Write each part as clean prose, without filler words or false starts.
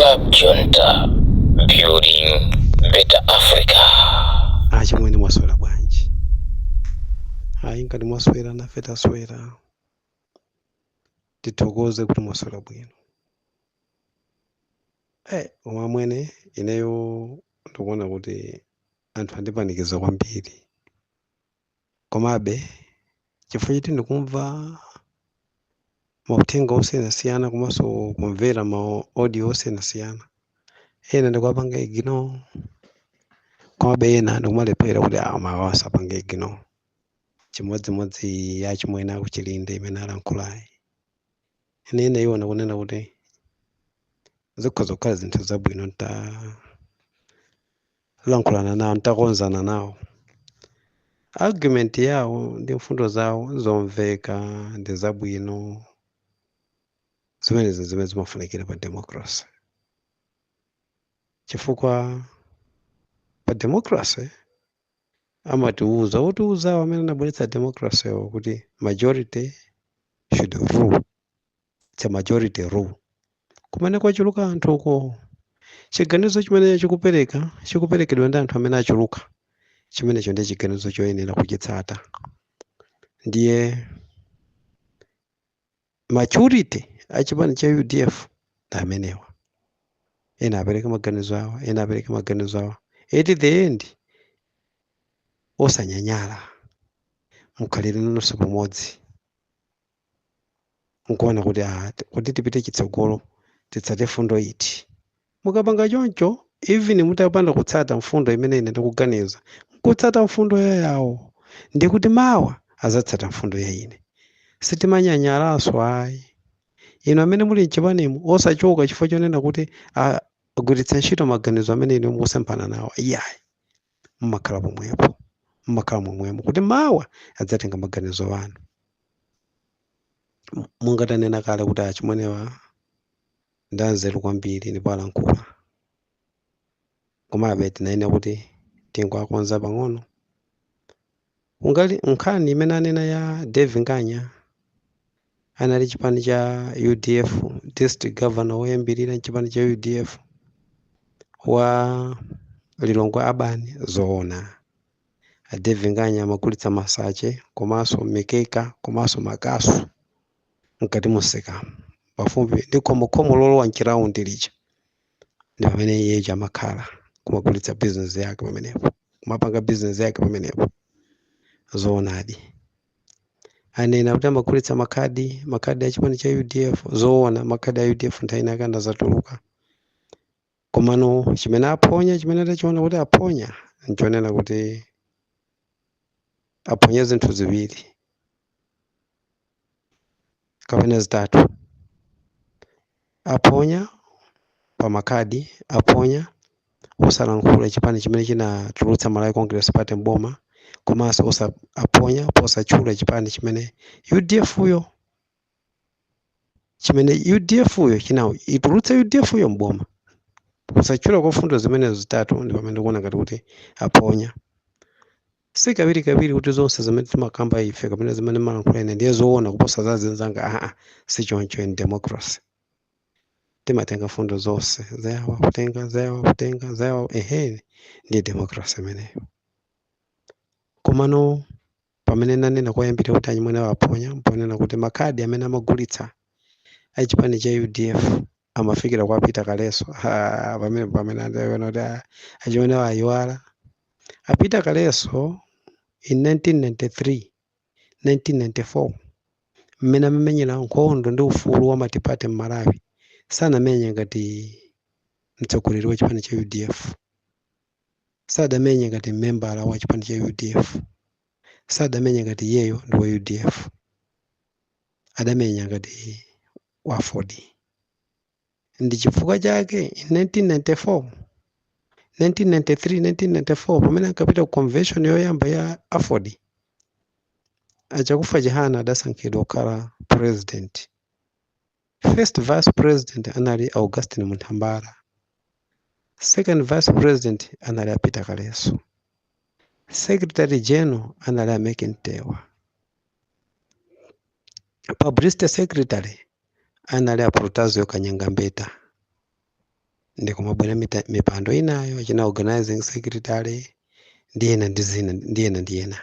Club Junta, building better Africa. Achimwene mwaswera bwanji. Hayi ngati mwaswera nafe taswera. Tithokoze kuti mwaswera bwino. Koma mwene ineyo ndikuona kuti anthu andipanikiza kwambiri. Komabe chifukwa choti ndikumva mauthenga osiyanasiyana komanso kumvera ma audio osiyanasiyana. Ena ndikuwapanga ignore. Komabe ena ndikumalephera kuti mawu asapange ignore. Chimodzimodzi ya chimwene akuchilinde imene alankhulayi. Ena iwona kunena kuti zikhoza kukhala zinthu zabwino lankhulana nawo ntakonzana nawo. Argument yawo ndi mfundo zawo zomveka ndi zabwino. Zimenezi zimene zimafunikira pa democracy. Chifukwa pa democracy amatiuza otiuzawo amene anabweretsa democracy kuti majority should rule. It's a majority rule. Kumene kwachuluka anthu uko chiganizo chimene chikuperekedwa ndi anthu amene achuluka chimenecho ndi chiganizo choyenera kuchitsata. Ndiye maturity achipani cha UDF ndi amenewa. Ena apereka maganizo awo, ena apereka maganizo awo. At the end osanyanyala mukhalire nonse pamodzi. Nkuona kuti tipite chitsogolo titsate fundo iti. Mukapanga choncho even mutapanda kutsata mfundo imene ine ndikuganiza kutsata mfundo yawo ndi kuti mawa azatsata mfundo ya ine. Sitimanyanyalaso ayi. Ino amene muli mchipanimo osachoka chifukwa chonena kuti agwiritsa ntchito maganizo amene ine mukusemphana nawo. Iyayi mmakhala pomwepo. Mmakhala momwemo kuti mawa adzatenga maganizo anu. Mungatanena kale kuti achimwenewa ndanzeru kwambiri ndipo alankhula. Komabe tinayenera kuti tingowakonza pang'ono. Ungali nkhani imene anena ya David Nganya anali chipani cha UDF, district governor woyambirira chipani cha UDF wa Lilongwe Abani zoona. David Nganya amagulitsa masache komanso mikeka komanso makasu mkati museka. Pafupi ndi khomo lolowa mchiraundi lija. Ndi pamene iye amakhala kumagulitsa business yake pamenepo. Kumapanga business yake pamenepo. Zoonadi. Anena kuti amagulitsa makadi ya chipani cha UDF. Zoona makadi ya UDF nthawi inake anazatuluka. Komano chimene aponya chimene atachiona kuti aponya nchonena kuti aponya zinthu ziwiri kapena zitatu. Aponya pa makadi, aponya osalankhula chipani chimene chinatulutsa Malawi Congress Party mboma, komanso aponya posachula chipani chimene UDF uyo chinawo itulutsa UDF uyo mboma. Posachula kwa fundo zimene zitatu ndi pamene ndikuona ngati kuti aponya. Si kabiri kuti zonse zimene timakamba ife kapena zimene malankhula ine ndiye zoona kuposa zazinzanga. Si choncho in democracy. Timatenga fundo zonse zayawa kutenga ndi democracy imeneyo. Komano pamene nanena kwayambira kuti anyimwene aponya mponena kuti makadi amene amagulitsa achipani cha UDF amafikira kwa Peter Kaleso. Pamene andaona kuti achimwene ayiwala. Peter Kaleso in 1993, 1994 mmene amamenyera nkhondo ndi ufulu wa matipati m'Malawi sanamenya ngati mtsogoleri wa chipani cha UDF. Sadamenya ngati membala wa chipani cha UDF. Sadamenya ngati iyeyo ndi wa UDF. Adamenya ngati wa Ford. Ndi chifukwa chake in 1993, 1994 pamene ankapita ku convention yoyamba ya Ford achakufa Chihana adasankhidwa kukhala president. First vice president anali Augustine Muntambala. Second vice president anali Peter Kaleso. Secretary General anali Ameke Ntewa. Publicity secretary anali Protazio Kanyangambeta. ndi kumabwera mipando inayo achina organizing secretary ndi ena ndi ena.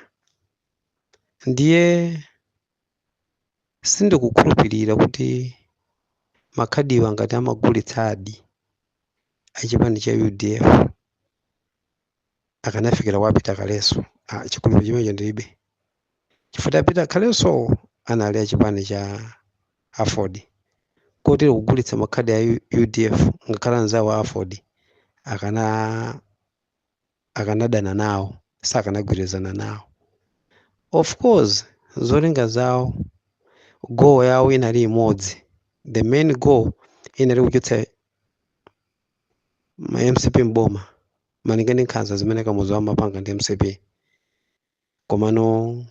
Ndiye sindikukhulupirira kuti makhadiwa ngati amagulitsa adi achipani cha UDF akanafikira wapita kalenso. Chikhulupiriro chimenecho ndilibe, chifukwa tapita kalenso anali achipani cha Ford, kotero kugulitsa makhadi a UDF ngakhala anzawo a Ford akanadana nawo, sakanagwirizana nawo. Of course zolinga zawo, goal yawo inali imodzi, the main goal inali kuchotsa ma MCP mboma malinga ndi nkhanza zimene Kamuzu amapanga ndi MCP. Komano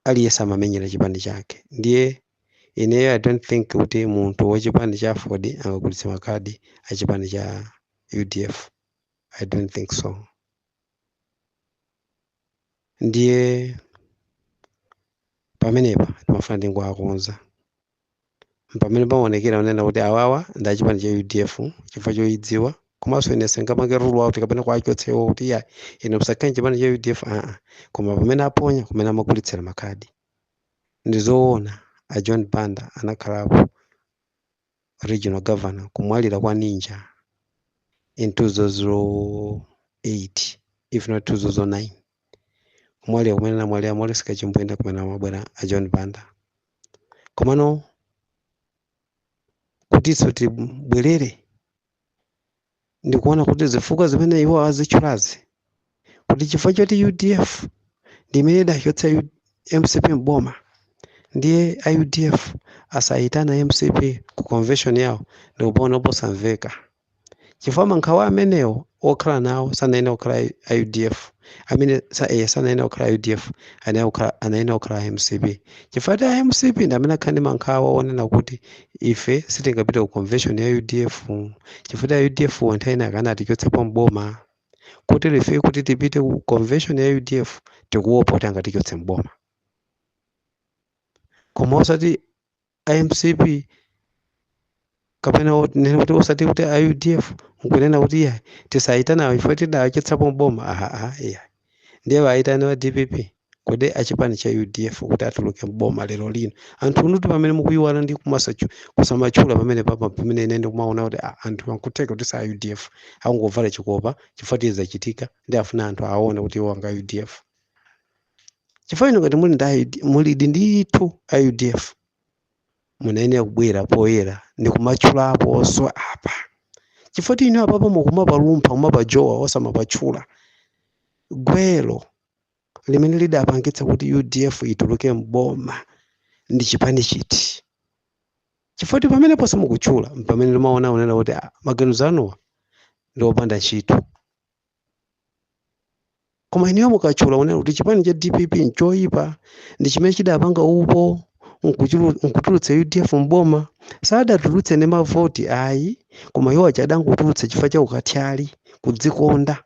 aliyense amamenyera chipani chake. Ndiye ineyo I don't think kuti munthu wachipani cha Ford angagulitse makhadi achipani cha UDF. I don't think so. Ndiye pamenepa timafuna ndingowakonza pamene paonekera unena kuti awawa ndi achipani cha UDF chifukwa choidziwa, komanso ine singapange rule out kapena kuachotsewo kuti ya ine msakani chipani cha UDF. Koma pamene aponya kumene amagulitsira makhadi ndizoona. A John Banda anakhalapo regional governor kumwalira kwa Ninja in 2008 if not 2009, kumwalira kumene namwalira Morris Kachimbwenda kumene amabwera a John Banda. Komano kutiso tibwerere ndikuona kuti zifukwa zimene iwo azitchulazi kuti chifukwa choti UDF ndimene idachotsa MCP mboma, ndiye a UDF asayitana MCP ku convention yawo ndikupona posamveka. Chifukwa mankhawa amenewo okhala nawo sanayina okhala a UDF, amene sanayina okhala UDF anayina okhala MCP. Chifukwa ti a MCP ndi amene akhani mankhawa onena kuti ife sitingapita ku convention ya UDF chifukwa a UDF wanthaina akanati chotsapo mboma, kuti ife kuti tipite ku convention ya UDF tikuopa kuti angatichotse mboma. Koma osati a MCP kapena nene kuti osati kuti a UDF nkunena kuti iya tisayitana ifo tidachotsapo mboma. Ndiye waitana wa DPP kodi achipani cha UDF kuti atuluke mboma lero lino. Anthu unuti pamene mukuyiwana ndi kusamachula pamene pamene ine ndikumaona kuti anthu ankuteka kuti sa UDF akungovala chikopa chifukwa tizachitika ndi afuna anthu aone kuti iwo anga UDF. Chifukwa ino ngati mulidi ndithu a UDF munayenera kubwera poyera ndi kumachulaponso apa. Chifukwa ino apapo mukumapalumpha mumapajowa osamapachula gwelo limene lidapangitsa kuti UDF ituluke mboma ndi chipani chiti. Chifukwa pamene ponse mukuchula pamene limaona unena kuti maganizo anuwa ndi opanda ntchito. Koma ineyo mukachula unena kuti chipani cha DPP nchoyipa ndi chimene chidapanga upo nkutulutsa UDF mboma, sadatulutse ndi mavoti ayi, koma iwo achadangotulutsa chifukwa cha ukathyali, kudzikonda,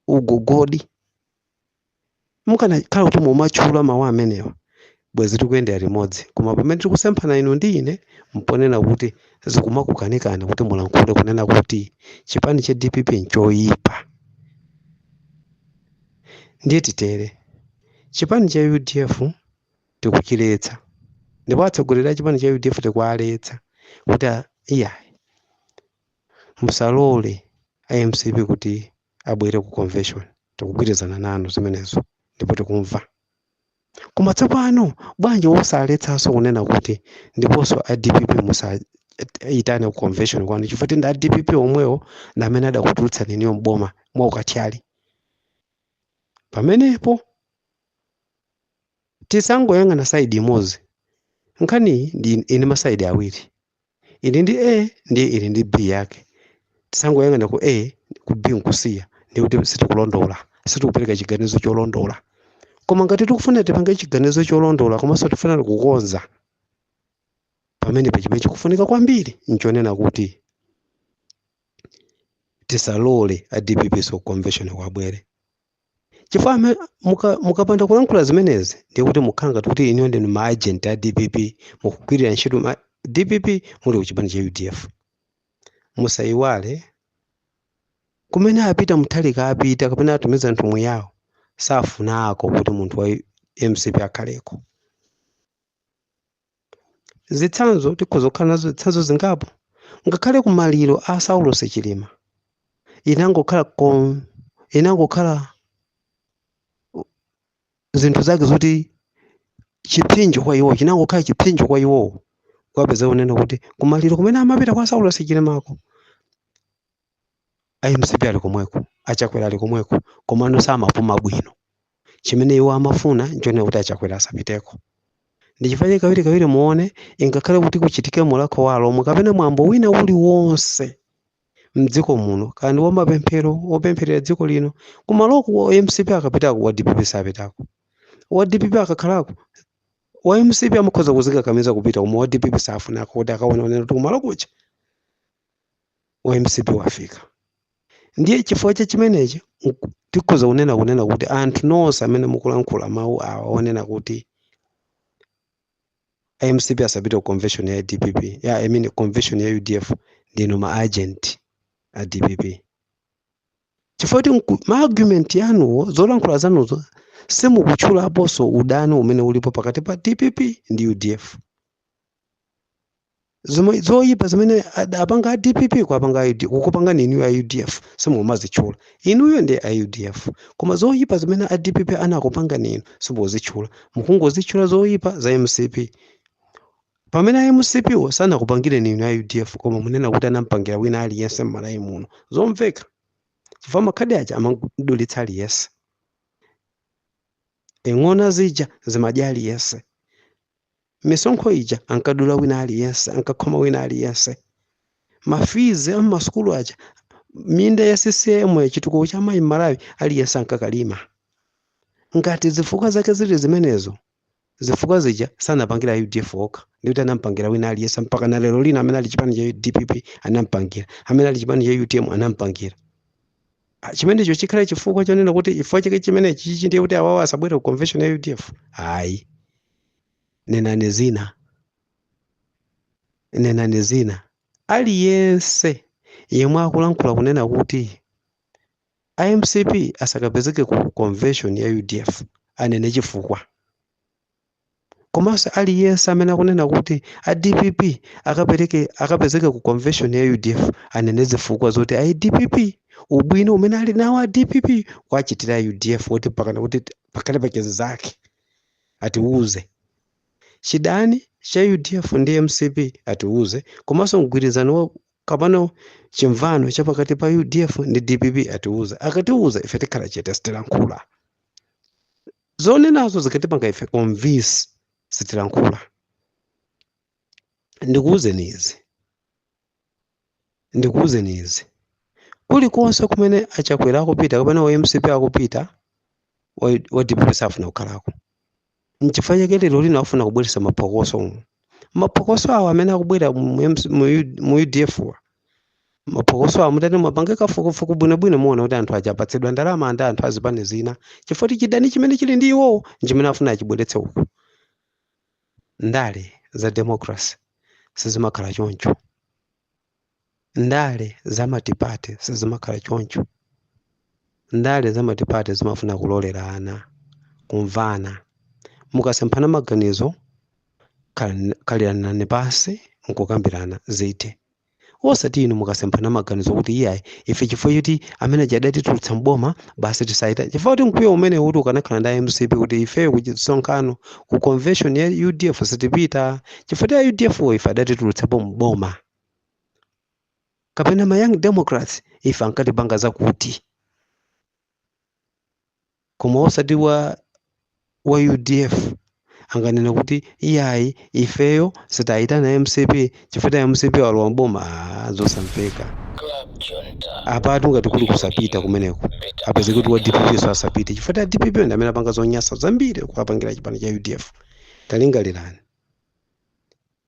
ugogodi. Mukanakhala kuti mumachula mawu amenewa bwezi tikuyendera limodzi, koma pamene tikusemphana inu ndi ine mponena kuti zikumakukanikana kuti mulankhule kunena kuti chipani cha DPP nchoyipa. Ndiye titere chipani cha UDF tikuchiletsa, ndipo atsogoleri a chipani cha UDF tikualetsa kuti iya musalole a MCP kuti abwere ku convention. Tikugwirizana nanu zimenezo ndipo tikumva. Koma tsopano bwanji wosaletsanso kunena kuti ndiponso a DPP musayitane ku convention kwanu chifukwa ndi a DPP omwewo ndi amene adakutulutsa niniyo mboma mwa ukathyali. Pamenepo tisangoyang'ana saidi imodzi, nkhani ine masaidi awiri, ili ndi A ndiye ili ndi B yake. Tisangoyang'ana ku A ku B nkusiya ndi kuti sitikulondola, sitikupereka chiganizo cholondola. Koma ngati tikufuna tipange chiganizo cholondola komanso tifuna kukonza, pamene pachimene chikufunika kwambiri nchonena kuti tisalole a DPP so convention kwabwere. Chifukwa mukapanda kulankhula zimenezi ndiye kuti mukhanga kuti iniyo ndinu maagent a DPP mukugwirira ntchito DPP muli kuchipani cha UDF. Musaiwale kumene apita muthalika apita kapena atumiza nthumwi yawo safunako kuti munthu wa MCP akhaleko. Zitsanzo tikhoza kukhala nazo zitsanzo zingapo ngakhale kumaliro a Saulo Chilima inangokhala zinthu zake zoti chipinjo kwa iwo chinangokhala chipinjo kwa iwo kwapeza unena kuti kumaliro kumene amapita kwa Saulo Chilimako MCP ali komweko achakwera ali komweko komano samapuma bwino chimene iwo amafuna nchone kuti achakwera asapiteko. Ndichifanye kawiri muone ingakhale kuti kuchitike mulako walo mukapena mwambo wina uli wonse mdziko muno kandi wamapemphero opempherera dziko lino kumaloko wa MCP akapitako wa DPP sapitako. Wa DPP akakhalako wa MCP amakhoza kuzikakamiza kupita koma wa DPP safunako kuti akaona unena kuti kumaloko kucha wa MCP wafika. Ndiye chifukwa cha chimenechi tikhoza kunena kuti anthu nonse amene mukulankhula mawu awa onena kuti MCP asapita ku convention ya DPP convention ya UDF ndino ma agent a DPP. Chifukwa ma argument yanuwo zolankhula zanuzo simukuchulaponso udani umene ulipo pakati pa DPP ndi UDF. Zoyipa zimene apanga a DPP kukupanga ninu ya UDF simumazichula inuyo ndi a UDF koma zoyipa zimene a DPP anakupanga ninu simuzichula mukungozichula zoyipa za MCP. Pamene MCP wo sanakupangire ninu ya UDF koma munena kuti anampangira wina aliyense m'malayi muno zomveka chifukwa makhadi aja amadulitsa aliyense. Eng'ona zija zimadya aliyense. Misonkho ija ankadula wina aliyense ankakhoma wina aliyense. Mafizi am'masukulu aja minda ya CCM chitukuko cha mayi Malawi aliyense ankakalima. Ngati zifukwa zake zili zimenezo zifukwa zija sanapangira UDF okha ndikuti anampangira wina aliyense mpaka na lero lino amene ali chipani cha DPP anampangira amene ali chipani cha UTM anampangira. Chimenecho chikhala chifukwa chonena kuti chifukwa chake chimene chichi ndiye kuti awawa asabwere ku convention ya UDF. Ayi nenani zina aliyense yemwe akulankhula kunena kuti MCP asakapezeke ku convention ya UDF anene chifukwa. Komanso aliyense amene akunena kuti a DPP akapezeke ku convention ya UDF anene zifukwa zoti a DPP ubwino umene ali nawo a DPP kwachitira UDF kuti pakana kuti pakati pakezi zake atiuze chidani cha UDF ndi MCP atiuze komanso mgwirizano kapano chimvano cha pakati pa UDF ndi DPP atiuze. Akatiuza ife tikhala chete sitilankhula zonenazo zikatipanga ife convince sitilankhula. Ndikuuze nizi kulikonse kumene achakwera akupita kapena wa MCP akupita wa DPP safuna kukhalako. Nchifukwa chake lero lino afuna kubweretsa maphokoso awo amene akubwera mu UDF maphokoso awo mutati mwapange kafukufuku bwinobwino muona kuti anthu aja apatsidwa ndalama anda anthu azipani zina chifukwa chidani chimene chili ndi iwowo nchimene afuna achibweretse uku. Ndale za democracy sizimakhala choncho. Ndale za matipate sizimakhala choncho. Ndale za matipate zimafuna kulolerana kumvana mukasemphana maganizo kalirana pasi nkukambirana zite. Osati inu mukasemphana maganizo kuti iyayi ife chifukwa choti amene adati tulutsa mboma basi tisaita chifukwa kuti mkwiyo umene kuti ukanakhala ndi MCP kuti ife kuchisonkhano ku convention ya UDF sitipita chifukwa ya UDF ife adati tulutsapo mboma kapena ma Young Democrats ife ankatipanga zakuti koma osati wa UDF anganena kuti iyayi ifeyo sitayitana MCP chifukwa ya MCP walowa mboma zosamveka. Apatu ngati kuli kusapita kumeneko apeze kuti wa DPP so asapite chifukwa ya DPP ndi amene apanga zonyasa zambiri kuapangira chipani cha UDF.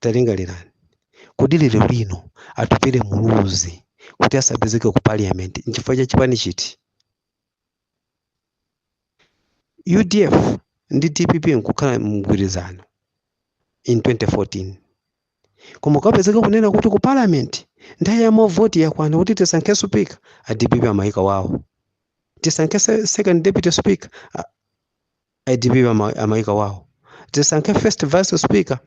Talingalirani kuti lero lino atupire muluzi kuti asapezeke ku parliament nchifukwa cha chipani chiti. UDF ndi DPP nkukhala mgwirizano in 2014 koma ukapezeka kunena kuti ku parliament nthawi ya mavoti yakwana kuti tisankhe speaker, a DPP amayika wawo. Tisankhe second deputy speaker, a DPP amayika wawo. Tisankhe first vice speaker,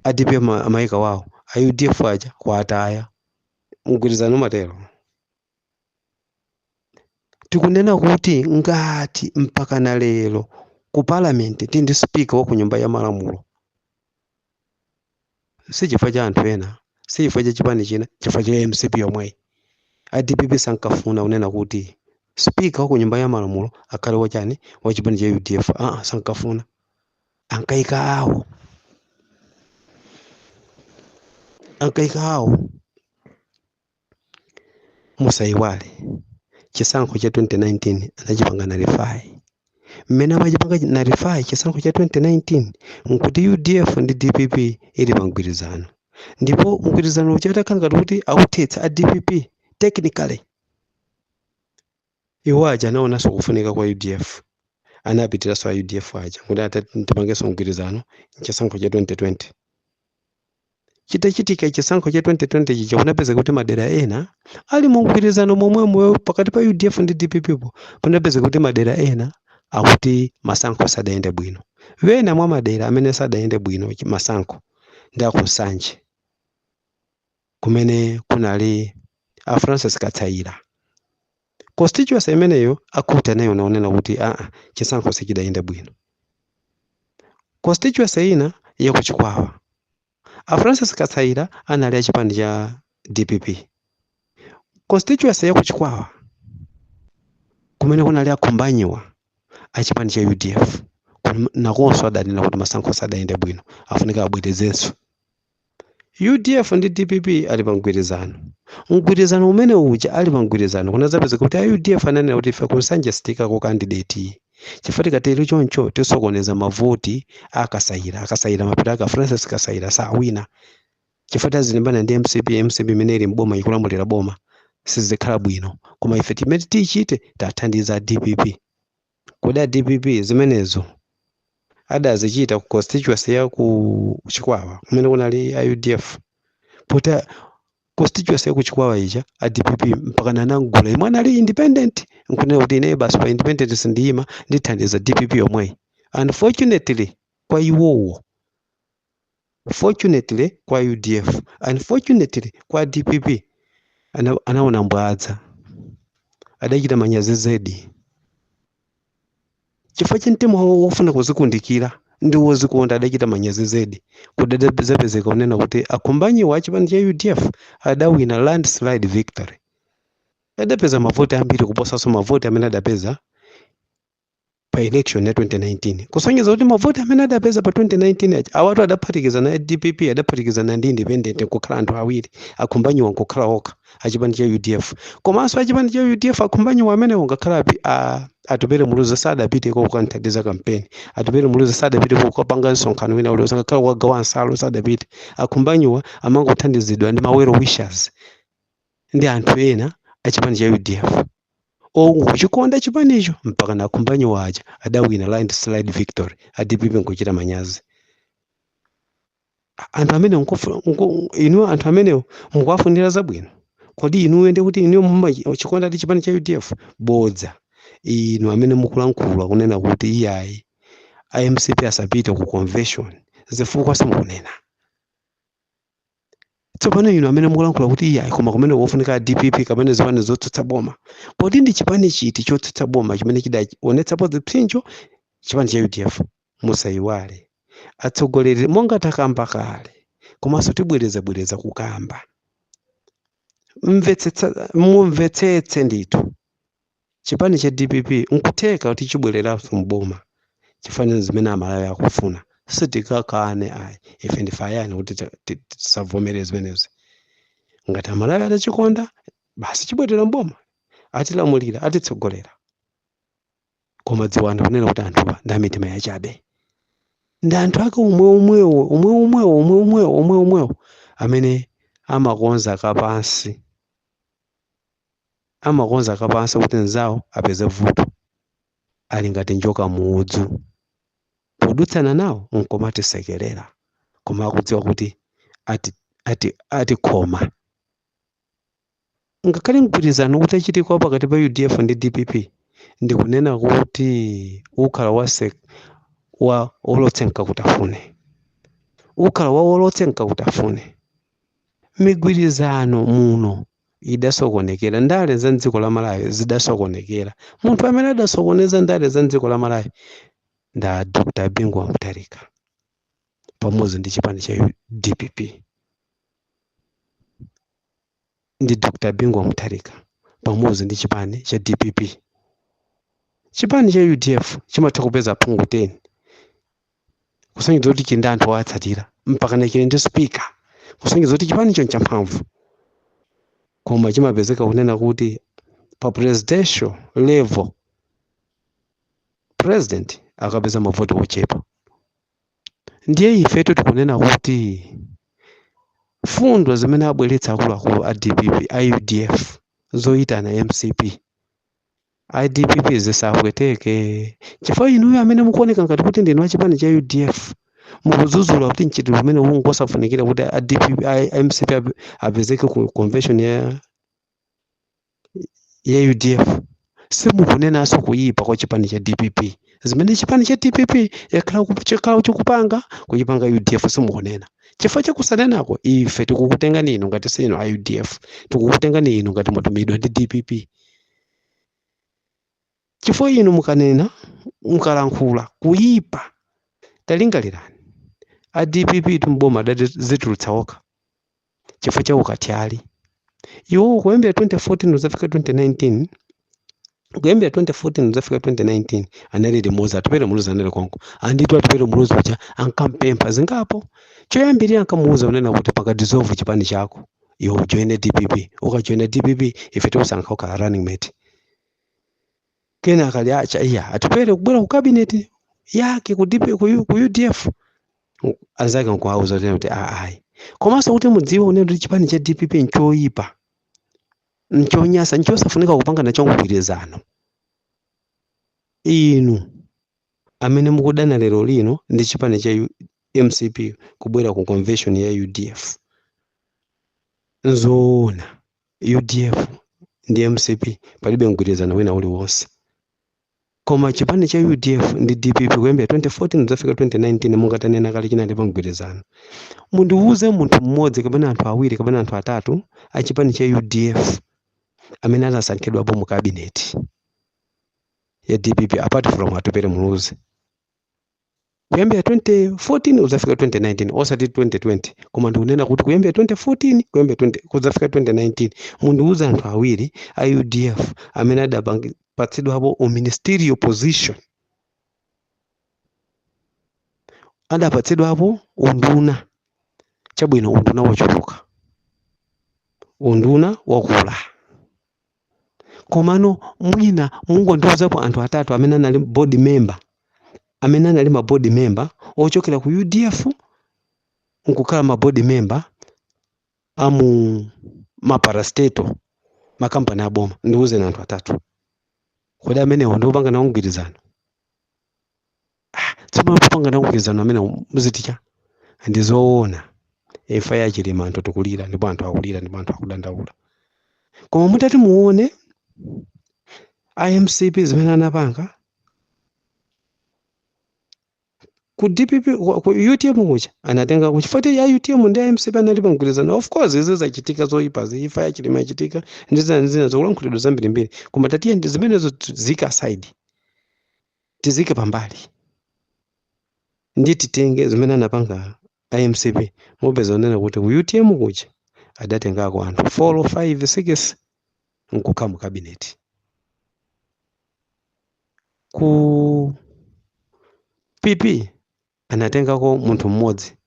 a DPP amayika wawo. A UDF aja kwataya mgwirizano matero. Tikunena kuti ngati mpaka na lero ku parliament tindi speaker wa ku nyumba ya malamulo, si chifukwa cha anthu ena, si chifukwa cha chipani china, chifukwa cha MCP yomwe. A DPP sankafuna kunena kuti speaker wa ku nyumba ya malamulo akhale wachani wa chipani cha UDF. Sankafuna, ankayika awo. Musayiwale chisankho cha 2019 anachipanga narifai. Mmene amachipanga narifai chisankho cha 2019 nkuti UDF ndi DPP ili pa mgwirizano, ndipo mgwirizano ucha atakhala ngati kuti authetsa a DPP technically. Iwo aja anaonanso kufunika kwa UDF, anapitiranso a UDF aja kuti atipangenso mgwirizano chisankho cha 2020. Chitachitika chisankho cha 2020 chicha kunapeza kuti madera ena ali mu mgwirizano momwemo pakati pa UDF ndi DPP po. Panapeza kuti madera ena akuti masankho sadayende bwino. Wena mwa madera amene sadayende bwino masankho ndi akusanje, kumene kunali a Francis Katsaira. Constituency imeneyo akuti nayo naonena kuti chisankho sichidayende bwino. Constituency ina ya kuchikwawa, a Francis Katsaira anali a chipani cha DPP. Constituency ya kuchikwawa kumene kunali akhumbanyiwa a chipani cha UDF, nakonso adanena kuti masankho sadayende bwino, afunika abwerezenso. UDF ndi DPP ali pa mgwirizano. Mgwirizano umene uja ali pa mgwirizano kunazapeza kuti a UDF ananena kuti ife kusanje sitika ku candidate. Chifukwa tikatero choncho tisokoneza mavoti akasayira mapita aka Francis Katsaira sawina. Chifukwa tazilimbana ndi MCP imene ili mboma ikulamulira boma sizikhala bwino, koma ife timene tichite tathandiza DPP. Kodi DPP zimenezo adazichita ku constituency ya ku Chikwawa kumene kunali a UDF. Pota constituency ya ku Chikwawa ija a DPP mpaka nanangula imwe anali independent, nkunena kuti ine basi pa independent sindiyima ndithandiza DPP yomwe. Unfortunately kwa iwowo, fortunately kwa UDF, unfortunately kwa DPP anaona mbwadza, adachita manyazi zedi. Chifukwa chintimo wofuna kuzikundikira ndi wozikonda adachita manyazi zedi. Kudapezeka kunena kuti akhumbanyiwa a chipani cha UDF adawina landslide victory. Adapeza mavoti ambiri kuposaso mavoti amene adapeza pa election ya 2019. Kusonyeza kuti mavoti amene adapeza pa 2019 awatu adaphatikizana na DPP, adaphatikizana ndi independent kukhala anthu awiri, akhumbanyiwa nkukhala okha a chipani cha UDF. Komanso a chipani cha UDF akhumbanyiwa amenewo ngakhala atupere muluza sadapite ko kukanthandiza campaign, atupere muluza sadapite ko kupanga nsonkhano wina ule ngakhala wagawa nsalo sadapite. Akhumbanyiwa amangothandizidwa ndi mawero wishers ndi anthu ena a chipani cha UDF. Kuchikonda chipanicho mpaka nakhumbanyiwa aja adawina landslide victory, a DPP nkuchita manyazi. Anthu amene inu anthu amenewo mukuwafunira zabwino. Kodi inu ende kuti inu muchikonda ndi chipani cha UDF bodza. Inu amene mukulankhula kunena kuti iyayi a MCP asapite ku convention zifukwa simukunena. Tsopano inu amene mukulankhula kuti iyayi koma kumene wofunika DPP kamene zipani zotsutsa boma. Kodi ndi chipani chiti chotsutsa boma chimene chidaonetsapo zipsinjo? Chipani cha UDF. Musayiwale atsogoleri monga takamba kale, komanso tibwereza kukamba. Mumvetsetse ndithu. Chipani cha DPP nkutheka kuti chibwereranso mboma chifanizo zimene amalawi akufuna. Sitikakane ayi ife ndifayani kuti tisavomere zimenezi. Ngati amalawi atachikonda basi chibwerera mboma, atilamulira, atitsogolera. Koma dziwani kunena kuti anthuwa ndi amitima yachabe. Ndi anthu ake omwewo amene amakonza kapansi. Amakonza kapansi kuti nzawo apeze vuto. Ali ngati njoka muudzu. Podutsana nawo nkomatisekerera. koma akudziwa kuti ati khoma. Ngakhale mgwirizano kuti achitikwa pakati pa UDF ndi DPP ndikunena kuti ukhala wa olotsenka kutafune, ukhala wa olotsenka kutafune. Migwirizano muno idasokonekera, ndale za dziko la Malawi zidasokonekera. Munthu amene adasokoneza ndale za dziko la Malawi nda Dr. Bingu Mutharika pamodzi ndi chipani cha DPP. Ndi Dr. Bingu Mutharika pamodzi ndi chipani cha DPP. Chipani cha UDF chimatha kupeza phungu 10 kusangiza kuti chili ndi anthu owatsatira mpaka chili ndi speaker kusangiza kuti chipani choncho champhamvu, koma chimapezeka kunena kuti pa presidential level president akapeza mavoti ochepa. Ndiye ifeto tikunena kuti fundo zimene abweretsa akuluakulu a DPP a UDF zoyitana MCP a DPP zisapweteke, chifukwa inuyo amene mukuoneka ngati kuti ndinu achipani cha UDF mukudzudzula kuti mchitidwe umene ungosafunikira kuti a DPP a MCP apezeke ku convention ya UDF. Simukunenanso kuyipa kwa chipani cha DPP zimene chipani cha DPP yakhala chikupanga kuyipanga UDF simukunena. Chifukwa chakusanenako ife tikukutengani inu ngati sinu a UDF, tikukutengani inu ngati mwatumidwa ndi DPP. Chifukwa inu mukanena mukalankhula kuyipa talingalirani a DPP tumboma adati zitulutsa okha chifukwa cha ukathyali. Iwo kuyambira 2014 uzafika 2019 kuyambira 2014 uzafika 2019 anali limodzi atupere muluzi anali konko anditu atupere muluzi uja ankampempha zingapo choyambirira ankamuuza unena kuti pakadissolve chipani chako iwo ujoine DPP. Ukajoina DPP ife tikusankha ukhala running mate. Kena akali acha iya atupere kubwera ku cabinet yake ku UDF azake nkuauza kuti ayi. Komanso kuti mudziwe unena kuti chipani cha DPP nchoyipa, nchonyasa, nchosafunika kupanga nacho mgwirizano. Inu amene mukudana lero lino ndi chipani cha MCP kubwera ku convention ya UDF. Nzoona UDF ndi MCP palibe mgwirizano wina uliwonse. Koma chipani cha UDF ndi DPP kuyambira 2014 uzafika 2019 mungatanena kale chinali pa mgwirizano. Mundiuze munthu mmodzi kapena anthu awiri kapena anthu atatu a chipani cha UDF amene anasankhidwapo mu cabinet ya DPP apart from atupere muluzi. Kuyambira 2014 uzafika 2019 osati 2020 koma ndikunena kuti kuyambira 2014 kuyambira kuzafika 2019 mundiuze anthu awiri a UDF amene adapatsidwapo ministerial position, adapatsidwapo unduna. Chabwino unduna wachuluka, unduna wakula. Komano mwina mungondiuzapo anthu atatu amene anali board member, amene anali ma board member ochokera ku UDF nkukhala ma board member amu maparastato makampani aboma. Ndiuze anthu atatu kodi amenewo ndikupanga nawo mgwirizano. Tsopano kupanga nawo mgwirizano amene muziticha ndizoona imfa ya Chilima anthu tikulira ndipo anthu akulira ndipo anthu akudandaula. Koma mutati muone IMCP zimene anapanga ku DPP ku UTM kucha anatenga kuchifati ya UTM ndi IMCP anali pa mgwirizano. Of course izi zachitika zoyipa imfa ya Chilima yachitika ndizina zokulankhulidwa zambirimbiri koma tatiye ndi zimenezo zika aside tizike pambali ndi titenge zimene anapanga IMCP. Mupeza unena kuti ku UTM kucha adatengako anthu 4 or 5 6 nkukhala mu cabinet. Ku PP anatengako munthu mmodzi,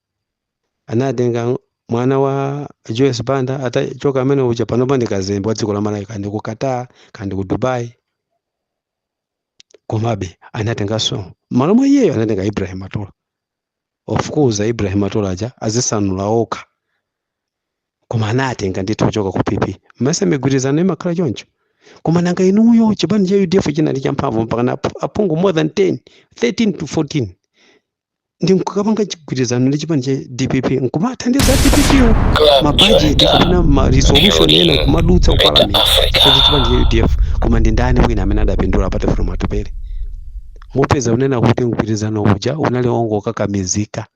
anatenga mwana wa Joyce Banda atachoka amene uja panopa ndi kazembe wa dziko la Malawi kandi ku Qatar kandi ku Dubai. Komabe anatenganso malo mwa iyeyo anatenga Ibrahim Matola. Of course Ibrahim Matola aja azisanula okha koma anatenga ndithu kuchoka ku PP. Mase migwirizano imakhala choncho. Koma nanga inuyo chipani cha UDF chinali champhamvu mpaka aphungu more than 10 13 to 14 ndi nkukapanga chigwirizano ndi chipani cha DPP nkumathandiza DPP Club mabudget Junta, kapena ma resolution ena building kumadutsa ku better parliament chifukwa cha chipani cha UDF. Koma ndi ndani wina amene adapindula apate from atupere mupeza unena kuti mgwirizano uja unali ongokakamizika.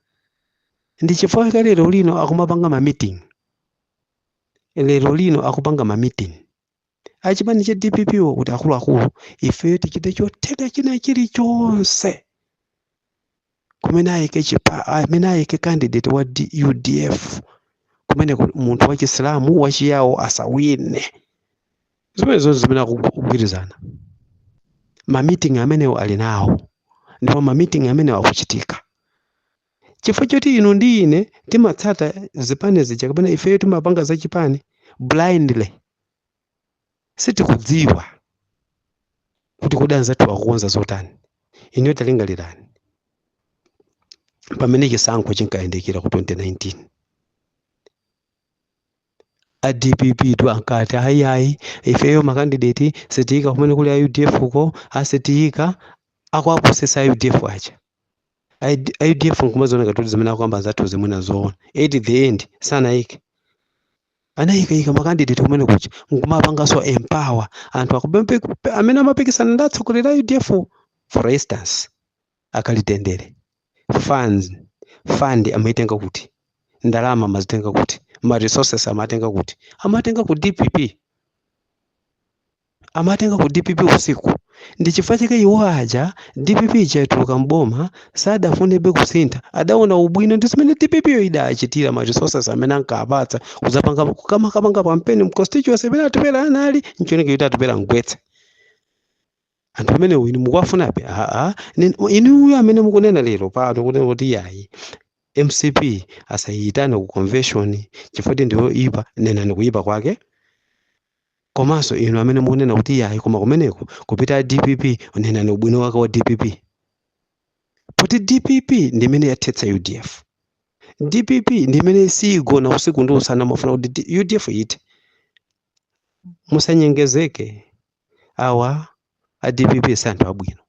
Ndi chifukwa lero lino akumapanga ma meeting, lero lino akupanga ma meeting achipani cha DPP wo kuti akuluakulu ife tichite chotheka china chilichonse kumene ayike candidate wa UDF kumene munthu wachisilamu wachiyawo asawine. Zimenezo zimene akugwirizana. Ma meeting amenewo ali nawo ndipo ma meeting amenewo akuchitika chifukwa choti inu ndi ine timatsata zipani zija kapena ifeyo timapanga za chipani blindly, sitikudziwa kuti kodi anzathu akukonza zotani. Ineyo talingalirani pamene chisankho chinkayendekera ku 2019 a DPP tu ankati ayi ifeyo makandidate sitiyika kumene kuli a UDF uko asitiyika akuaposesa a UDF acha a UDF nkumazioneka kuti zimene akwamba anzathu zimwena zoona at the end sanayike anayika makandidate kumene kucha nkumapanganso empower anthu amene amapikisana ndi atsogoleri a UDF. For instance akalitendere fund amaitenga kuti, ndalama amazitenga kuti, ma resources amatenga kuti, amatenga ku DPP, amatenga ku DPP usiku. Ndi chifukwa chake iwo aja DPP chaituluka mboma sadafunebe kusintha, adaona ubwino ndi zimene DPP yo idachitira ma resources amene ankapatsa kuzapanga kukamapanga campaign mu constituency imene atupera anali nchoneke yuti atupera ngwetse. Anthu amene inu mukuwafunabe inu uyo amene mukunena lero pano kunena kuti yayi MCP asayitane ku convention chifukwa ndiyo ipa nenani kuipa kwake. Komanso inu amene mukunena kuti yayi koma kumeneko kupita DPP nenani ubwino wake wa DPP. Poti DPP ndi imene yathetsa UDF. DPP ndi imene sigona usiku ndi usana mafuna kuti UDF ite. Musanyengezeke awa a DPP santhu abwino.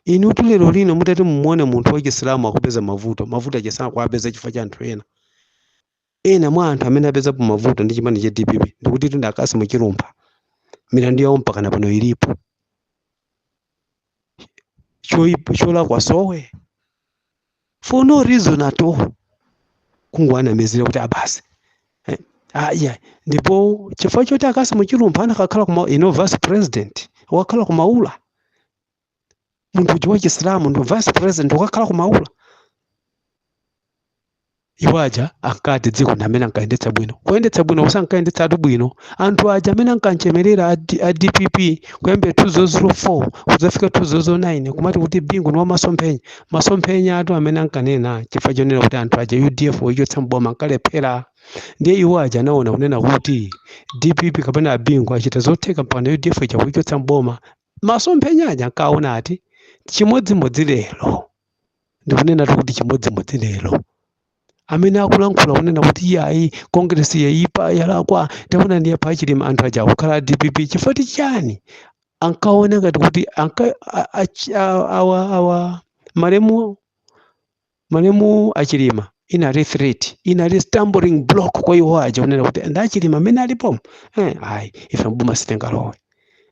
Inu tulero lino mutati mumuone munthu wachisilamu akupeza mavuto achisana kuapeza chifukwa cha anthu ena mwa anthu amene apeza po mavuto ndi chipani cha DPP ndikuti tunda akasi muchirumba milandu yawo mpaka pano ilipo chola kwa sowe for no reason at all kungwana mezira kuti abasi yeah. Ndipo chifukwa choti akasi muchirumba anakakhala kuma vice president wakhala kumaula munthu wa Chisilamu ndo vice president wakhala kumaula. Iwaja ankati dziko namene ankayendetsa bwino kuyendetsa bwino usankayendetsa bwino anthu aja amene ankanchemerera a DPP kuyembe 2004 kuzafika 2009 kumati kuti bingu ni masomphenya atu amene ankanena chifukwa chonena kuti anthu aja UDF wochotsa mboma ankalephera. Ndiye iwaja anaona kunena kuti DPP kapena bingu achita zotheka mpaka UDF chakuchotsa mboma. Masomphenya aja ankaona ati chimodzimodzi lero ndikunena kuti chimodzimodzi lero amene akulankhula kunena kuti yayi congress yayipa yalakwa taona ndiye pachilima anthu aja kukhala DPP chifukwa chani ankaona ngati kuti awa malemu achilima inali threat, inali stumbling block kwa iwo aja kunena kuti ndachilima amene alipo ayi ife mbuma sitengalowe.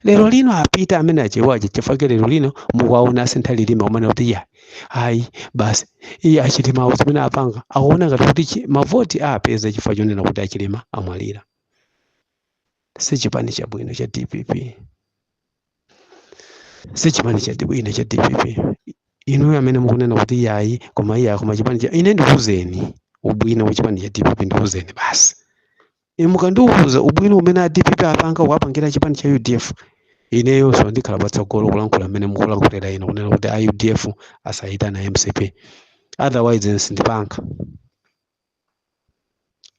Lero lino apita amene achewaje chifukwa lero lino mukaona sinthalilima kumene kuti ya ayi basi iye achilima uzimene apanga akuona ngati kuti mavoti apeza chifukwa chonena kuti achilima amwalira. Si chipani chabwino cha DPP, si chipani chabwino cha DPP. Inu amene mukunena kuti yayi koma chipani cha ine ndikuzeni ubwino wa chipani cha DPP ndikuzeni basi. Mukandiuza ubwino umene a DPP apanga wapangira chipani cha UDF ineyo so ndikhala patsogolo kulankhula amene mukulankhulira ino kunena kuti a UDF asayitana MCP. Otherwise sindipanga,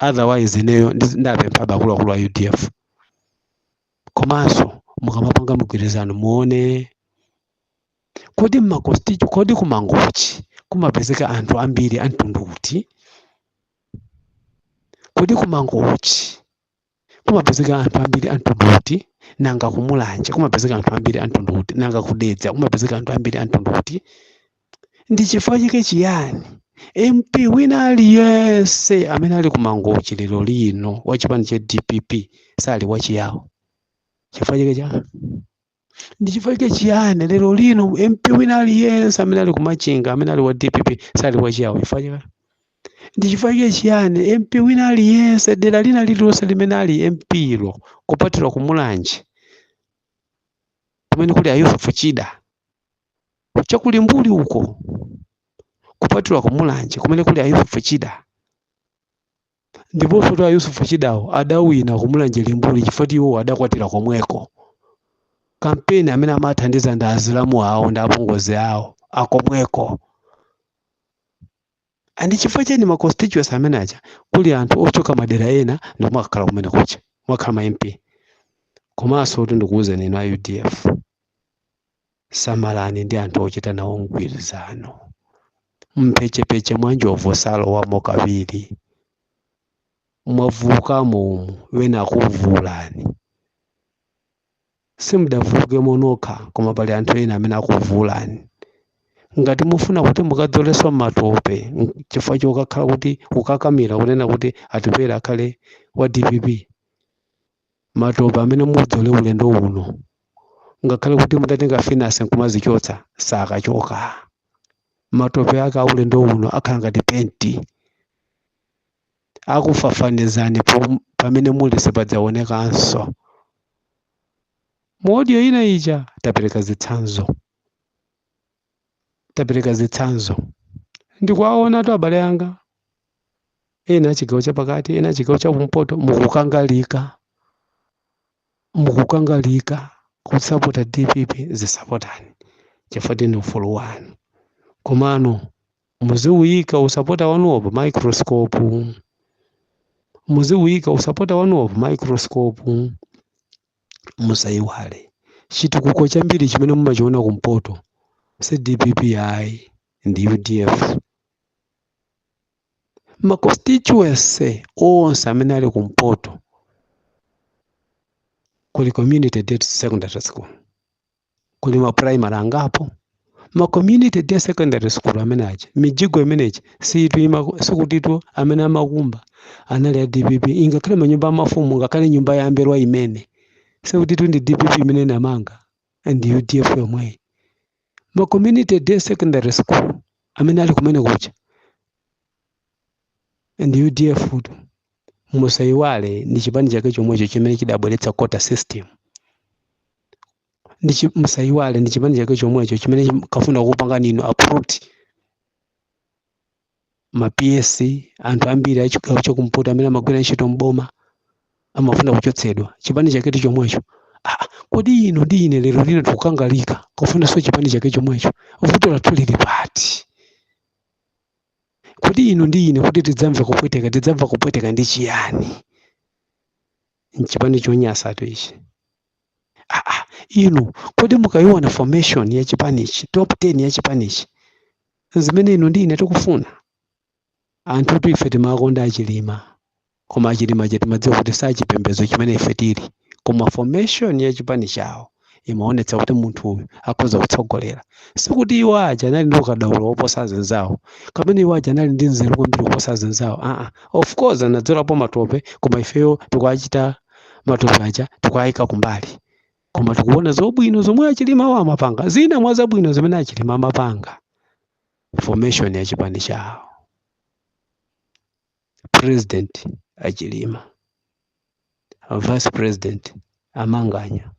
otherwise ineyo ndapempha akuluakulu a UDF komanso mukamapanga mgwirizano muone kodi kodi kumangochi kumapezeka anthu ambiri amtundu uti. Kodi kumangochi kumapezeka anthu ambiri amtundu uti nanga kumulanje kumapezeka anthu ambiri amtundu uti nanga kudedza kumapezeka anthu ambiri amtundu uti. ndi chifukwa chake chiyani MP wina aliyense amene ali kumangochi lero lino wa chipani cha DPP sali wachiyawo? Chifukwa chake chiyani? Ndi chifukwa chake chiyani lero lino MP wina aliyense amene ali kumachinga amene ali wa DPP sali wachiyawo? Chifukwa chake ndi chifukwa chake chiyani MP wina aliyense dera lina lililonse limene ali MP lo kupatula kumulanje kumene kuli Ayusufu Chida chakulimbuli uko kupatula kumulanje kumene kuli Ayusufu Chida ndiponso Ayusufu Chidawo adawina kumulanje limbuli chifukwa iwo adakwatira komweko kampeni amene amathandiza ndi azilamu awo ndi apongozi awo akomweko. Andi chifukwa chani ma constituency amene aja kuli anthu ochoka madera ena ndimakhala kumene kucha mwakhala ma MP. Komanso kuti ndikuwuzeni inu a UDF samalani ndi anthu ochita nawo mgwirizano. Mpechepeche mwa njovu salowamo kawiri. Mwavukamo wena akuvulani. Simudavukemo nokha koma pali anthu ena amene akuvulani. Ngati mufuna kuti mukadzoleso matope chifukwa chokakhala kuti ukakamira kunena kuti atipera akhale wa DPP, matope amene mudzole ulendo uno ngakhale kuti mudatenga finance nkumazichotsa sakachoka. Matope ake aulendo uno akhala ngati penti akufafanizani pamene muli sipadzaonekanso. Maudio ina ija tapereka zitsanzo ndikuwaona tu abale anga ena chigawo chapakati ena chigawo chakumpoto mukukangalika kusapota DPP zisapotani chifukwa ndi ufulu wanu. Komano muziwika usapota wanuwo pa microscope, musayiwale chitukuko chambiri chimene mumachiona kumpoto si DPP ayi ndi UDF. Ma constituency onse amene ali kumpoto kuli community day secondary school, kuli ma primary angapo, ma community day secondary school amene aja mijigo imeneji sikutitu amene amakumba anali a DPP. Ingakhale manyumba amafumu ngakhale nyumba yambelwa imene sikutitu ndi DPP imene namanga ndi UDF yomwe. Ma community day secondary school amene ali kumene kucha ndi UDF utu. Musayiwale ndi chipani chake chomwecho chimene chidabweretsa quota system. Musayiwale ndi chipani chake chomwecho chimene kafuna kupanga nino uproot ma PS anthu ambiri achigawo chakumpoto amene amagwira ntchito mboma amafuna kuchotsedwa. Chipani chake chomwecho kodi ino ndi ine lero lino tikukangalika kufuna so chipani chake chomwecho vuto lathu lili pati. Kodi ino ndi ine kuti tidzamva kupweteka ndi chiyani? Nchipani chonyasa ichi. Ino kodi mukayiona formation ya chipanichi top 10 ya chipanichi zimene ino ndi ine tikufuna anthu tu ife timakonda achilima koma achilima cheti madziwa kuti sachipembedzo chimene ife tili koma formation ya chipani chawo imaonetsa kuti munthu uyu akhoza kutsogolera. Sikuti iwo aja anali ndi ukadaulo woposa zinzawo kamene iwo aja anali ndi nzeru kwambiri kuposa zinzawo. Of course anadzerapo matope koma ifeyo tikuachita matope aja tikuayika kumbali. Koma tikuona zobwino zomwe achilima wa amapanga zina mwa zabwino zimene achilima amapanga. Formation ya chipani chawo. President achilima, Vice President amanganya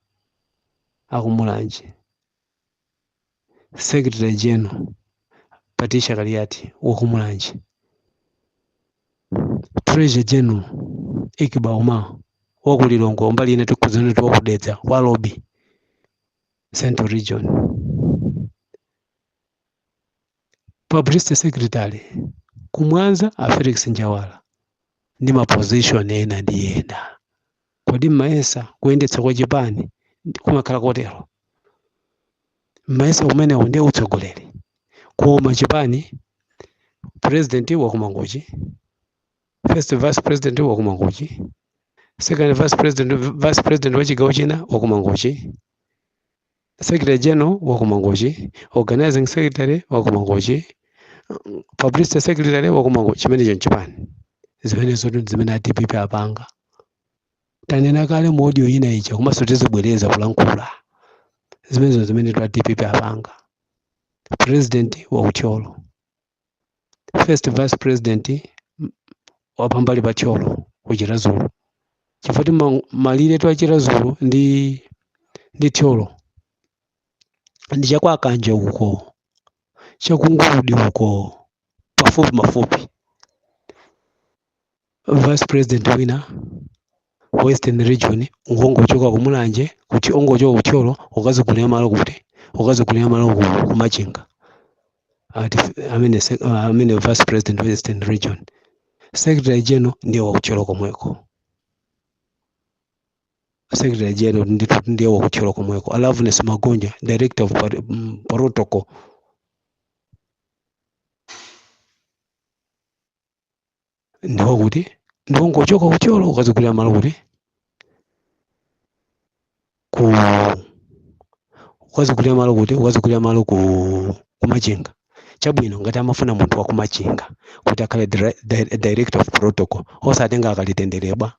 akumulanje, Secretary General Patricia Kariati wakumulanje, Treasurer General Ikibauma wakulilongo mbali ine tukuzana tuwakudedza walobi Central Region, Publicity Secretary kumwanza Felix Njawala ndi ma position ena ndi ena. Kodi maesa kuyendetsa kwa chipani kumakhala kotero. Maesa umene ndi utsogoleri koma chipani president wa kumangochi, first vice president wa kumangochi, second vice president wa chigawo china wa kumangochi, Secretary General wakumangochi, Organizing Secretary wakumangochi, Publicity Secretary wakumangochi, chimene chipani. Zimene zote zimene DPP apanga. Tanena kale mu audio ina icha komanso tizibwereza kulankhula. Zimene twa DPP apanga. President wakucholo. First Vice President wapambali pa cholo kuchira Zulu. Chifukwa malire twachira Zulu ndi cholo. Ndi chakwa Kanje uko. Chakungudi uko. Mafupi. Vice President wina Western Region ungongochoka kumulanje kuti ongochoka kucholo ukazikulira malo kuti ukazikulira malo kumachinga. Amene Vice President Western Region. Secretary General ndiye wakucholo komweko. Secretary General ndiye wakucholo komweko. Alaveness Magonja, Director of Protocol. Ndiwo kuti ndongochoka kucholo ukazikulira malo kuti ukazikulira malo kuti ukazikulira malo kumachinga. Chabwino ngati amafuna munthu wa kumachinga kuti akhale Director of Protocol osatenga akalitenderebwa.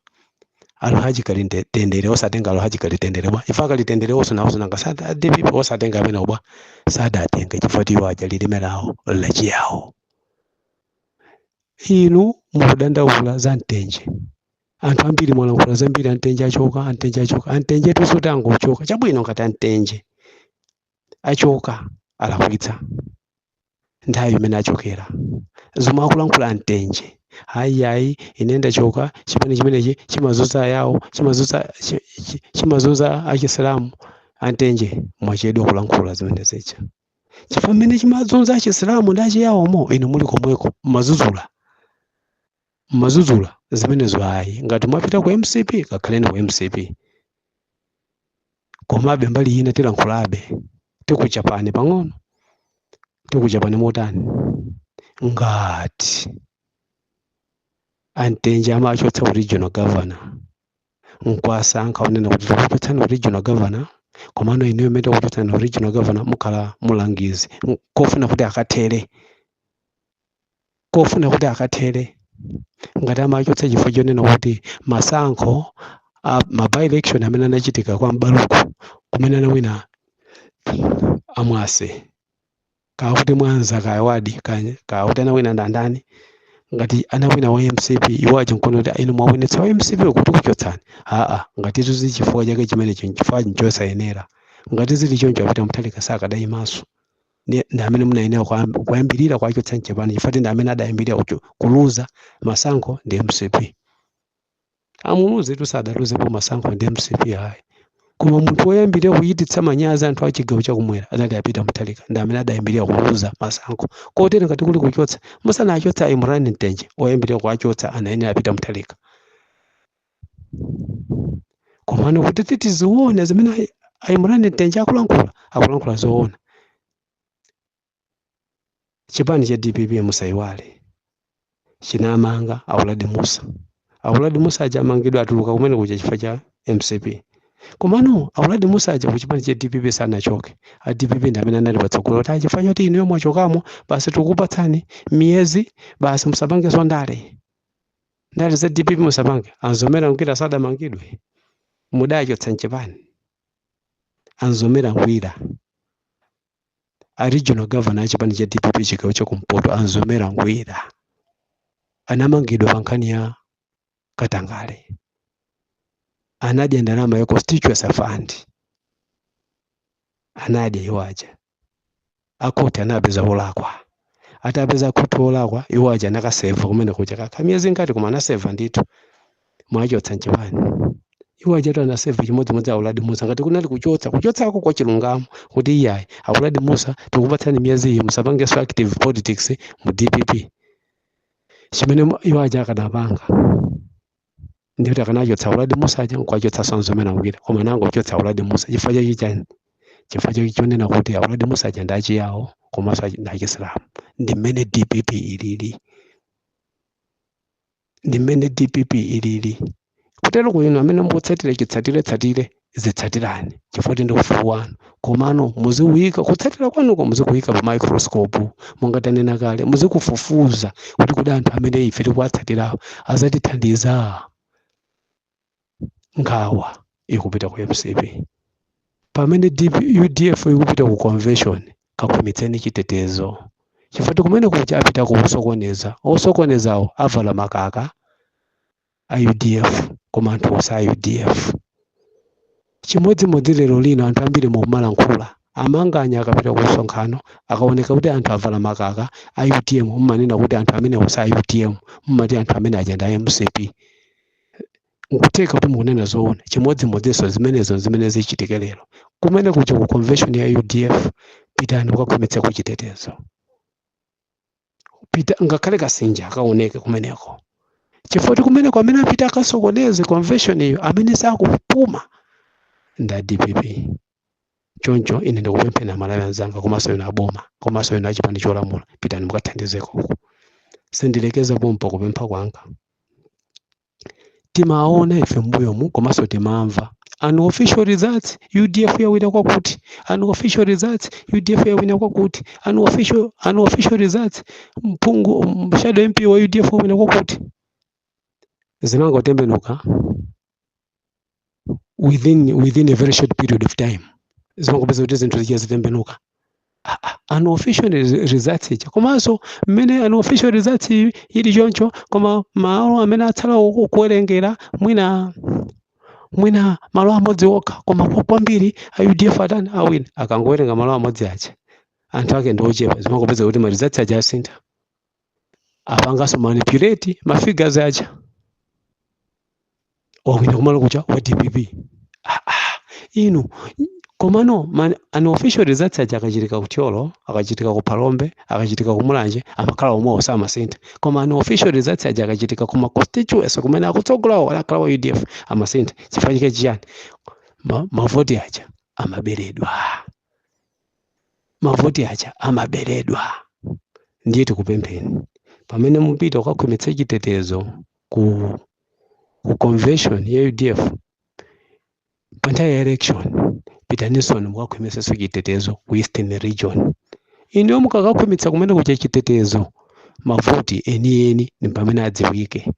Alhaji kalitendere osatenga alhaji kalitenderebwa. Ifa kalitendere osona ngasada DPP osatenga amene obwa sada atenga chifukwa iwo aja lilimelawo lachi yawo. Inu mukudandaula za Ntenje. Anthu ambiri mwalankhula zambiri Ntenje achoka. Ntenje tusoti angochoka. Chabwino ngati Ntenje achoka alakwitsa. Nthawi imene achokera. Zomwe akulankhula Ntenje. Hayi ine ndachoka chimenechi chimazuza yawo chimazuza achisilamu. Ntenje mwachedwa kulankhula zimene zicha. Chifukwa mmene chimazunza achisilamu ndachi yawomo inu muli komweko mazuzula zimene zwayi ngati mwapita ku MCP kakhaleni ku MCP. Komabe mbali ina tilankhulabe tikuchapani pang'ono. Tikuchapani motani ngati Ntenje amachotsa regional governor nkwasankha unena kuti tikuchotsani regional governor komano ineyo mete kuchotsani regional governor mukhala mulangizi kofuna kuti akatere ngati amachotsa chifukwa chonena kuti masankho by election amene anachitika kwa Mbaluku kumene anawina Amwase kakuti Mwanza kawadi kakuti anawina ndandani ngati anawina wa MCP iwaje nkono kuti inu mwawinitsa wa MCP kuti kuchotsani ngati tuzi chifukwa chake chimene chifukwa chosayenera ngati zili choncho apita Mutharika sakadai maso ndi amene munayenera kuyambirira kwachotsa nchepani chifukwa ndi amene adayambirira kuluza masankho ndi MCP. Amuluze tusadaluze po masankho ndi MCP hayi. Koma munthu woyambirira kuyititsa manyazi anthu achigawo chakumwera anali apita Mutharika ndi amene adayambirira kuluza masankho. Kotero ngati kuli kuchotsa musana achotsa Imran Ntenje woyambirira kuachotsa anayenera apita Mutharika. Komano kuti titizione zimene Imran Ntenje akulankhula zoona. Chipani cha DPP musaiwale chinamanga Auladi Musa. Auladi Musa ajamangidwa atuluka kumene kuja chifukwa cha MCP. Komano Auladi Musa aja kuchipani cha DPP sanachoke. DPP ndi amene anali patsogolo kuti achifanya kuti inuyo mwachokamo basi tukupatsani miyezi basi musapange ndale za DPP musapange. Anzomera ngwira sadamangidwe mudachotsa nchipani. Anzomera ngwira a regional governor chipani cha DPP chigawo chakumpoto Anzomera ngwira anamangidwa pankhani ya Katangale. Anadya ndalama ya constituency fund. Anadya iwaja. Akoti anapeza olakwa. Atapeza kuti olakwa iwaja nakaseva kumene kuja kakamiyezi ngati koma anaseva ndithu. Mwachotsa nchipani. Iwaja to anaseva chimodzimodzi Auladi Musa ngati kunali kuchotsako kwa chilungamo kuti iyayi Auladi Musa tikupatsani miyezi iyi musapange active politics mu DPP. Chimene iwaja akanapanga ndiyo akanachotsa Auladi Musa aja nkwachotsa Anzomera ngwira koma nango chotsa Auladi Musa chifukwa chake chani chifukwa chake chonena kuti Auladi Musa aja ndachi yawo komanso ndachisilamu. Ndi mmene DPP ilili kutero kuino amene mbutsatire chitsatire zitsatirani chifukwa ndi ufulu wanu. Komano muziwika kutsatira kwanuko muzikuwika pa microscope monga tanena kale, muzikufufuza kuti kodi anthu amene ife tikuwatsatirawo azatithandiza. Nkhawa ikupita ku MCP pamene UDF ikupita ku convention. Kakhwimitseni chitetezo chifukwa kumene kucha apita kusokoneza, osokonezawo avala makaka a UDF koma anthu osa UDF. Chimodzimodzi lero lino anthu ambiri mumalankhula amanganya akapita ku msonkhano akaoneka kuti anthu avala makaka a UTM mmanena kuti anthu amene osa UTM, mmati anthu amene ajenda MCP. Nkuteka kuti mukunena zoona chimodzimodzinso zimene zichitike lero kumene kucha ku convention ya UDF. Pitani ukakhwimitsa kuchitetezo, pita ngakhale kasinja akaoneke kumeneko chifukwa kumeneko amene apita akasokoneze convention iyo amene sakupuma nda DPP. Choncho ine ndikupemphera Malawi anzanga komanso inu aboma komanso inu achipani cholamula, pitani mukathandizeko uku. Sindilekeza pompo kupempha kwanga. Timaona ife mbuyomu komanso timamva unofficial results UDF yawina kwakuti, unofficial results UDF yawina kwakuti, unofficial results mpungu shadow MP wa UDF yawina kwakuti. Zinangotembenuka within a very short period of time. Zimangopeza kuti zinthu zichia zitembenuka. Unofficial results icha komanso mmene unofficial results ili choncho koma malo amene atsala kuwerengera mwina malo amodzi okha koma kwambiri UDF atani awina. Akangowerenga malo amodzi acha anthu ake ndi ochepa. Zimangopeza kuti ma results aja asintha, apanganso manipulate ma figures acha wawina kumalo kucha wa DPP. Inu komano unofficial results aja akachitika kutyolo, akachitika ku Palombe, akachitika ku Mulanje, amakhala omwe osama sintha. Koma unofficial results aja akachitika kuma constituency kumene akutsogolawo akhala wa UDF amasintha. Chifukwa chake chiyani? Mavoti aja amaberedwa, mavoti aja amaberedwa. Ndiye tikupempheni pamene mupita ukakhwimitsa chitetezo ku convention ya UDF pa nthawi ya election, pitaninso mukakhwimitsa chitetezo ku Eastern Region. Inu mukakakhwimitsa kumene kucha chitetezo, mavoti enieni ni pamene adziwike.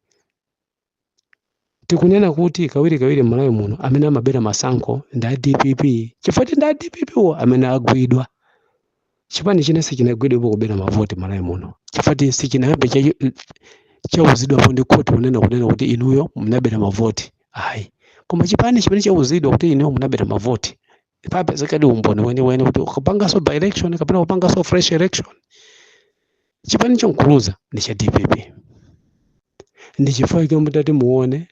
Tikunena kuti kawiri Malawi muno amene amabera masankho nda DPP chifukwa nda DPP wo amene agwidwa. Chipani chinese chinagwidwa kubera mavoti Malawi muno chifukwa sichinayambe chauzidwa ndi court kunena kuti inuyo munabera mavoti. Ayi, koma chipani chimene chauzidwa kuti inuyo munabera mavoti papezekadi umboni weni kuti ukapanganso by election kapena ukapanganso fresh election. Chipani chonkuluza ndi cha DPP. Ndi chifukwa chomwe mutati muone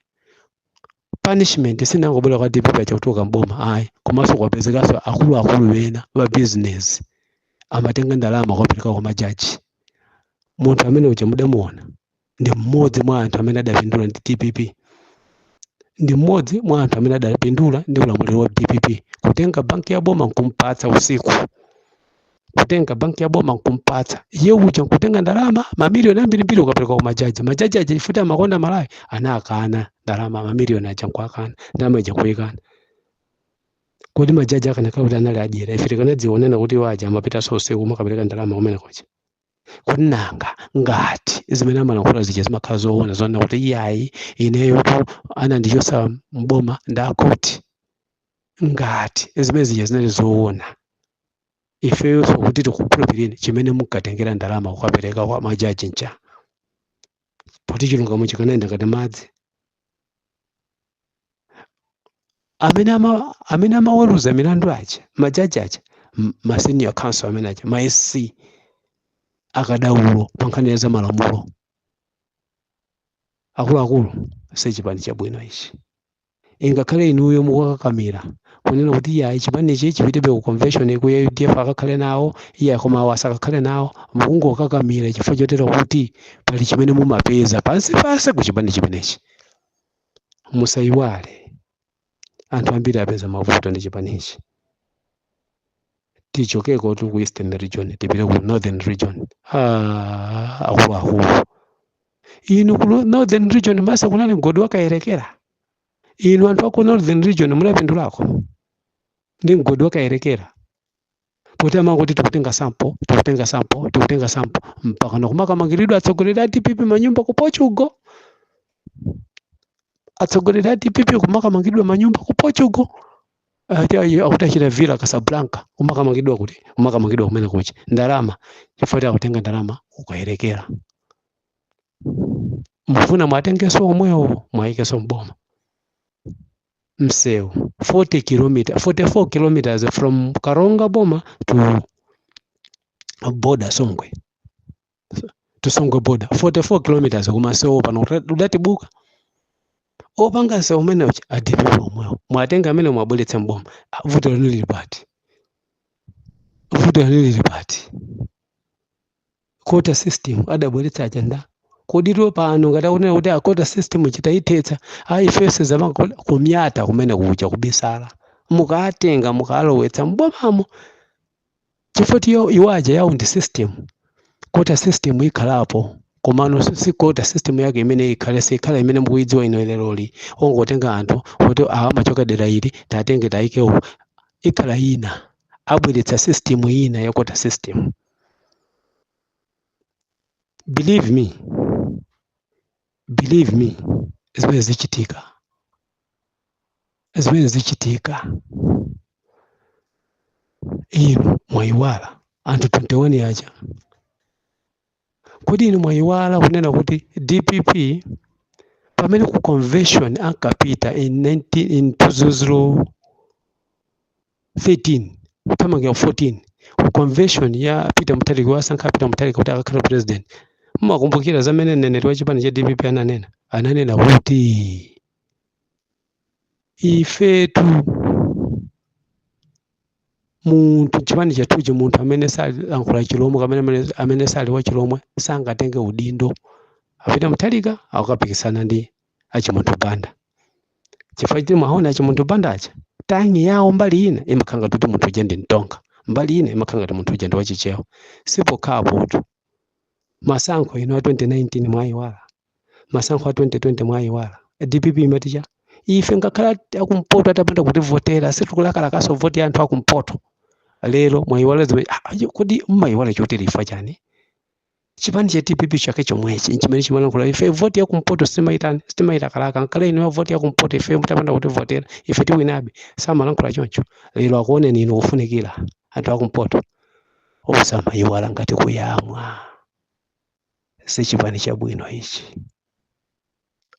punishment sinangobwera kwa DPP achakutoka mboma. Ayi, komanso kwapezekanso akuluakulu ena wa business amatenga ndalama kupereka kwa majaji. Munthu amene uja mudamuona ndi mmodzi mwa anthu amene adapindula ndi DPP, ndi mmodzi mwa anthu amene adapindula ndi ulamuliro wa DPP. Kutenga banki ya boma nkumpatsa usiku, kutenga banki ya boma nkumpatsa iye uja, kutenga ndalama mamiliyoni ambirimbiri ukapereka kwa majaji. Majaji aja chifuta amakonda Malawi anakana ndalama mamiliyoni aja nkwakana ndalama aja kuyikana. Kodi majaji akanakhala kuti anali adyera ife tikanadzionena kuti waja amapita so usiku makapereka ndalama kumene kuja. Kuti nanga ngati zimene amalankhula zija zimakhala zoona zona kuti iyayi ineyo anandichosa mboma ndakoti, ngati zimene zija zinali zoona ifeyo kuti tikukhulupirira chimene mukatengera ndalama kukapereka kwa majaji ncha poti chilungamo chikanayenda ngati madzi. Amene amaweruza milandu aja majaji aja ma senior counsel amene aja ma SC akadaulo pa nkhani za malamulo akuluakulu sechipani chabwino ichi. Ingakhale inuyo mukakakamira kunena kuti iyayi chipani ichi chipitebe ku convention ku UDF akakhale nawo, iyayi koma awo asakakhale nawo, mukungokakamira chifukwa chotero kuti pali chimene mumapeza pansi ku chipani chimenechi. Musayiwale anthu ambiri apeza mavuto ndi chipani ichi. Tichokeko tu ku Eastern Region tipite ku Northern Region. Akuluakulu inu ku Northern Region masa kunali mgodi wakayerekera. inu anthu aku northern region mulapindulako ndi mgodi wakayerekera poti amangokuti tikutenga sample mpaka nokumakamangiridwa atsogoleri a DPP manyumba ku Portugal, atsogoleri a DPP kumakamangidwa manyumba ku Portugal akutachita Villa Casablanca kumakamangidwa kuti kumakamangidwa kumene kuchi ndalama chifukwa akutenga ndalama kukayerekera. Mufuna mwatengeso omwewo mwayikeso mboma msewu 44 kilometers from Karonga Boma to border Songwe, to Songwe border 44 kilometers kumasewu pano udatibuka opanga se umene uchi DPP omwewo mwatenga amene mwabweretsa mboma vuto lili pati quota system adabweretsa ajenda kodiro pano ngati akunena kuti akota system chitaitetsa ifese zamanga kumyata kumene kucha kubisala mukatenga mukalowetsa mbomamo chifoti iwaja yawo ndi system kota system ikhalapo komano si kota system yake imene ikhala imene mukuidziwa ino leloli ongotenga anthu kuti amachoka dera ili tatenge taikewo ikhala ina abweretsa system ina ya kota system. Believe me, zimene zichitika inu mwayiwala anthu 21 yacha kuti inu mwayiwala kunena kuti DPP pamene ku convention ankapita in 2013 kutamangira 14 ku convention ya Peter Mutharika wasankha Peter Mutharika kuti akakhala president. Mmakumbukira zamene mneneri wa chipani cha DPP ananena kuti ifetu munthu chipani chathuchi munthu amene salankhula chilomwe amene sali wa chilomwe sangatenge udindo. Peter Mutharika akukapikisana ndi Chimuntu Banda chifukwa chiti mwaona Chimuntu Banda acha tangi yawo mbali ina imakhanga kuti munthu uja ndi mtonga, mbali ina imakhanga kuti munthu uja ndi wachichewa. Sipo khapo masankho ino 2019 mwayiwala, masankho a 2020 mwayiwala. DPP imaticha ife ngakhala akumpoto atapanda kuti votera sitikulakalakaso voti ya anthu akumpoto. Lero mwayiwala zimene kodi mmayiwala choteri ifa chani chipani cha DPP chake chomwechi chimene chimalankhula ife voti ya kumpoto sitimayita kalaka nkhala ino voti ya kumpoto ife mutapanda kuti votera ife tiwinabe samalankhula choncho. Lero akuoneni ino kufunikira anthu akumpoto osamayiwala ngati kuyamwa sichipani chabwino ichi.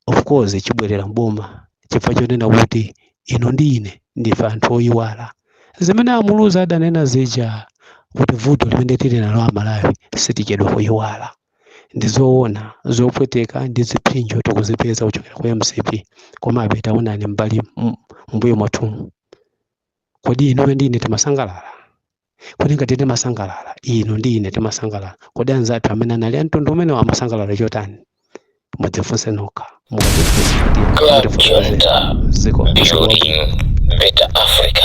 Of course chibwerera mboma chifukwa chonena kuti ino ndi ine ndife anthu oyiwala zimene amuluza adanena zija kuti vuto limene tili nalo Amalawi sitichedwa kuyiwala ndizoona zopweteka ndi ziphinjo tikuzipeza kuchokera ku MCP komabe taonani mbali mbuyo mwathu. Kodi ino ndi ine timasangalala? Kodi ngati timasangalala ino ndi ine timasangalala kodi anzathu amene anali amtundu umene amasangalala chotani? Mudzifunse nokha. Club Junta, building better Africa.